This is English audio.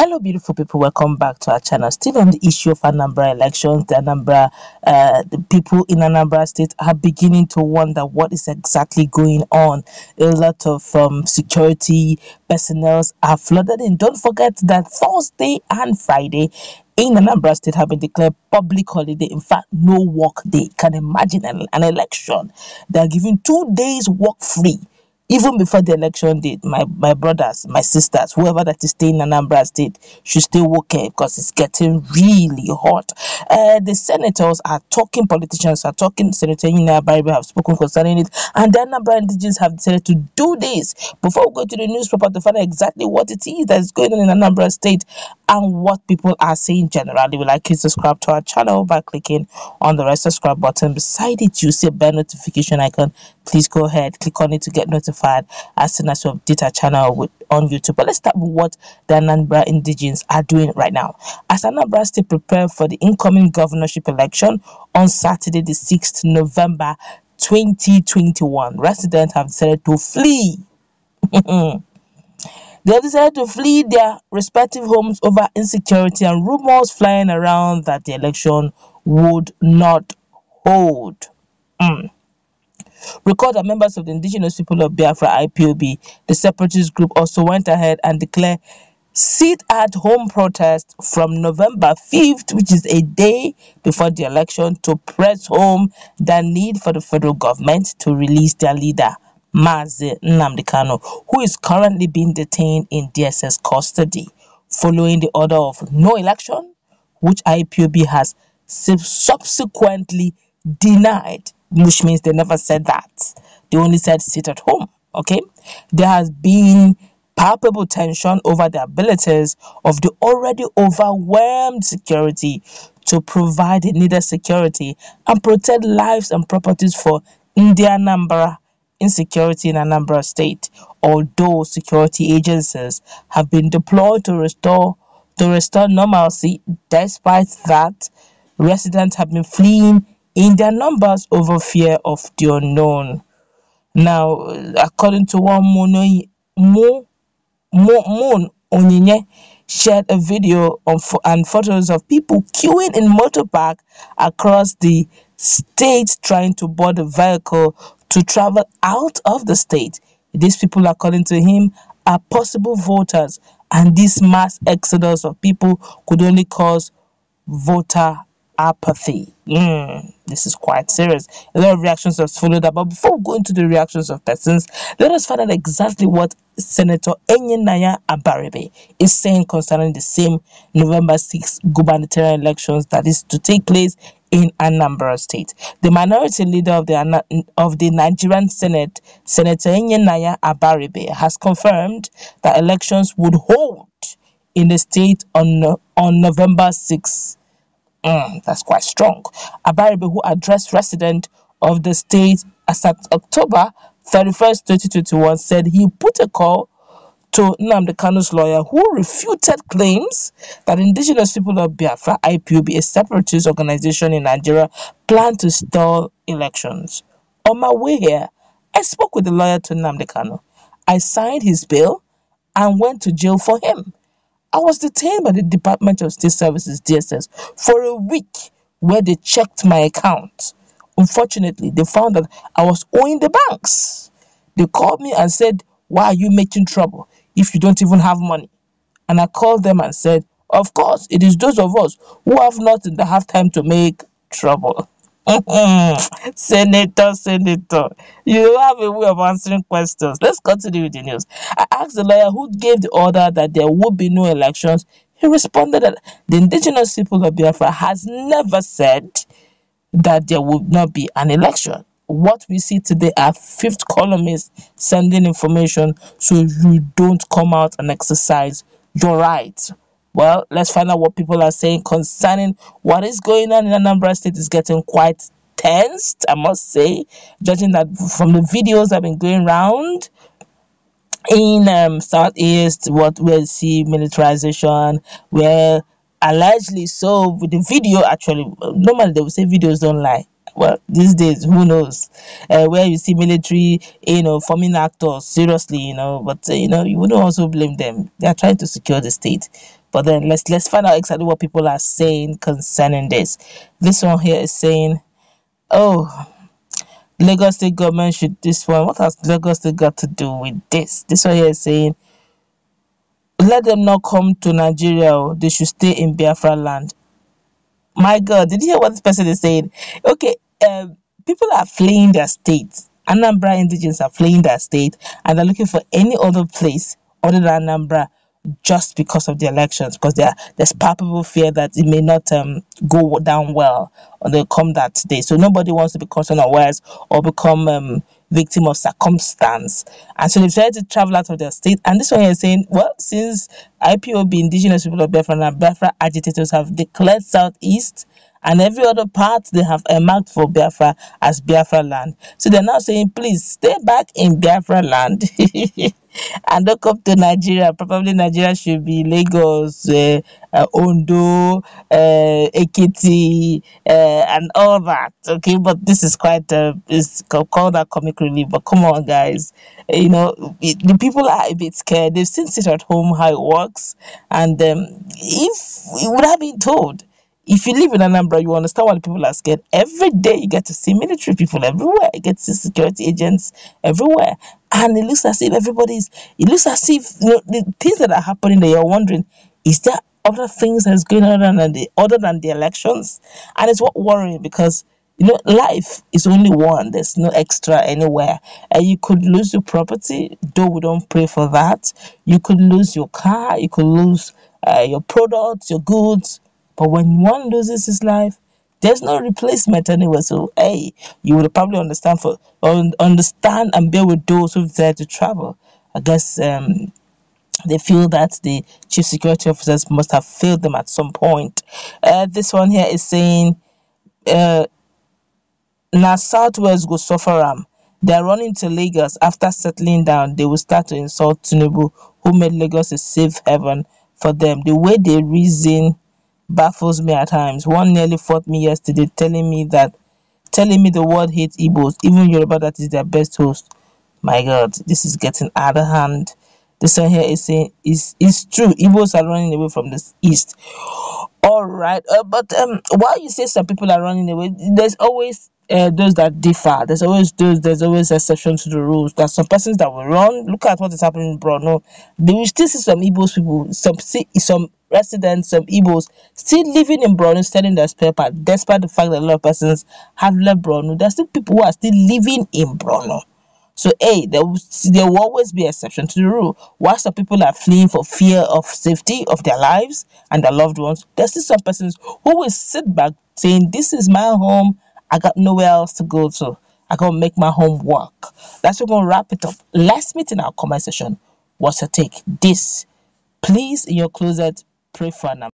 Hello, beautiful people. Welcome back to our channel. Still on the issue of Anambra elections, the people in Anambra State are beginning to wonder what is exactly going on. A lot of security personnel are flooded in. Don't forget that Thursday and Friday in Anambra State have been declared public holiday. In fact, no work day. Can imagine an election. They are giving 2 days work free. Even before the election date, my brothers, my sisters, whoever that is staying in Anambra State should stay okay because it's getting really hot. The senators are talking, politicians are talking. Senator Abaribe have spoken concerning it, and the Anambra indigenes have decided to do this. Before we go to the newspaper to find out exactly what it is that is going on in Anambra State and what people are saying generally, we'd like you to subscribe to our channel by clicking on the red subscribe button. Beside it, you see a bell notification icon. Please go ahead, click on it to get notified as soon as we update our channel on YouTube. But let's start with what the Anambra indigenes are doing right now. As Anambra State prepare for the incoming governorship election on Saturday, the 6th November 2021, residents have decided to flee. They have decided to flee their respective homes over insecurity and rumors flying around that the election would not hold. Recall that members of the indigenous people of Biafra, Ipob, the separatist group, also went ahead and declared sit-at-home protest from November 5th, which is a day before the election, to press home the need for the federal government to release their leader, Nnamdi Kanu, who is currently being detained in DSS custody following the order of no election, which Ipob has subsequently denied, which means they never said that. They only said sit at home. Okay, there has been palpable tension over the abilities of the already overwhelmed security to provide the needed security and protect lives and properties for Anambra insecurity in Anambra State. Although security agencies have been deployed to restore normalcy, despite that, residents have been fleeing in their numbers over fear of the unknown. Now, according to one Moon Onyinye shared a video and photos of people queuing in motor park across the state trying to board a vehicle to travel out of the state. These people, according to him, are possible voters, and this mass exodus of people could only cause voter apathy. This is quite serious. A lot of reactions have followed that, but before we go into the reactions of persons, let us find out exactly what Senator Abaribe is saying concerning the same November 6th gubernatorial elections that is to take place in Anambra State. The minority leader of the Nigerian Senate, Senator Abaribe, has confirmed that elections would hold in the state on November 6th. That's quite strong. Abaribe, who addressed residents of the state as at October 31st, 2021, said he put a call to Nnamdi Kanu's lawyer, who refuted claims that indigenous people of Biafra, Ipob, a separatist organization in Nigeria, plan to stall elections. On my way here, I spoke with the lawyer to Nnamdi Kanu. I signed his bill and went to jail for him. I was detained by the Department of State Services, DSS, for a week where they checked my account. Unfortunately, they found that I was owing the banks. They called me and said, "Why are you making trouble if you don't even have money?" And I called them and said, "Of course, it is those of us who have nothing that have time to make trouble." Senator, you have a way of answering questions. Let's continue with the news. I asked the lawyer who gave the order that there would be no elections. He responded that the indigenous people of Biafra has never said that there would not be an election. What we see today are fifth columnists sending information so you don't come out and exercise your rights. Well, let's find out what people are saying concerning what is going on in Anambra State. Is getting quite tensed, I must say, judging that from the videos that have been going around in Southeast, what we see militarization, where allegedly so with the video, actually, normally they will say videos don't lie. Well, these days, who knows? Where you see military, forming actors, seriously, but you wouldn't also blame them. They are trying to secure the state. But then let's find out exactly what people are saying concerning this. This one here is saying, oh, Lagos State government should this one. What has Lagos State got to do with this? This one here is saying, let them not come to Nigeria. Oh, they should stay in Biafra land. My God, did you hear what this person is saying? Okay, people are fleeing their state. Anambra indigents are fleeing their state and they're looking for any other place other than Anambra just because of the elections, because there's palpable fear that it may not go down well or they'll come that day. So nobody wants to be caught unawares or become victim of circumstance. And so they've tried to travel out of their state. And this one here is saying, well, since Ipob, indigenous people of Biafra and Biafra agitators have declared Southeast and every other part they have marked for Biafra as Biafra land. So they're now saying, please stay back in Biafra land and don't come to Nigeria. Probably Nigeria should be Lagos, Ondo, Ekiti, and all that. Okay, but this is quite it's called a comic relief. But come on, guys, the people are a bit scared. They've seen it at home how it works, and if we would have been told. If you live in Anambra, you understand why the people are scared. Every day you get to see military people everywhere. You get to see security agents everywhere. And it looks as if it looks as if the things that are happening there, you're wondering, is there other things that's going on other than the elections? And it's what worrying because life is only one. There's no extra anywhere. And you could lose your property, though we don't pray for that. You could lose your car, you could lose your products, your goods. But when one loses his life, there's no replacement anyway. So hey, you would probably understand and bear with those who decide to travel. I guess they feel that the chief security officers must have failed them at some point. This one here is saying, now Southwest go suffer am. They are running to Lagos after settling down. They will start to insult Tinubu, who made Lagos a safe haven for them. The way they reason baffles me at times. One nearly fought me yesterday, telling me the world hates Igbos, even Yoruba that is their best host. My God, this is getting out of hand. This one here is saying it's true. Igbos are running away from the east. All right, but while you say some people are running away, there's always those that differ. There's always exceptions to the rules. There's some persons that will run. Look at what is happening in Brno. They will still see some Igbos people, some residents, some Igbos still living in Brno, selling their spare part, despite the fact that a lot of persons have left Brno. There's still people who are still living in Brno. So, hey, there will always be exception to the rule. While some people are fleeing for fear of safety of their lives and their loved ones, there's still some persons who will sit back saying, this is my home. I got nowhere else to go to. I got to make my home work. That's what we're going to wrap it up. Let's meet in our comment section. What's your take? This, please, in your closet, pray for Nnamdi.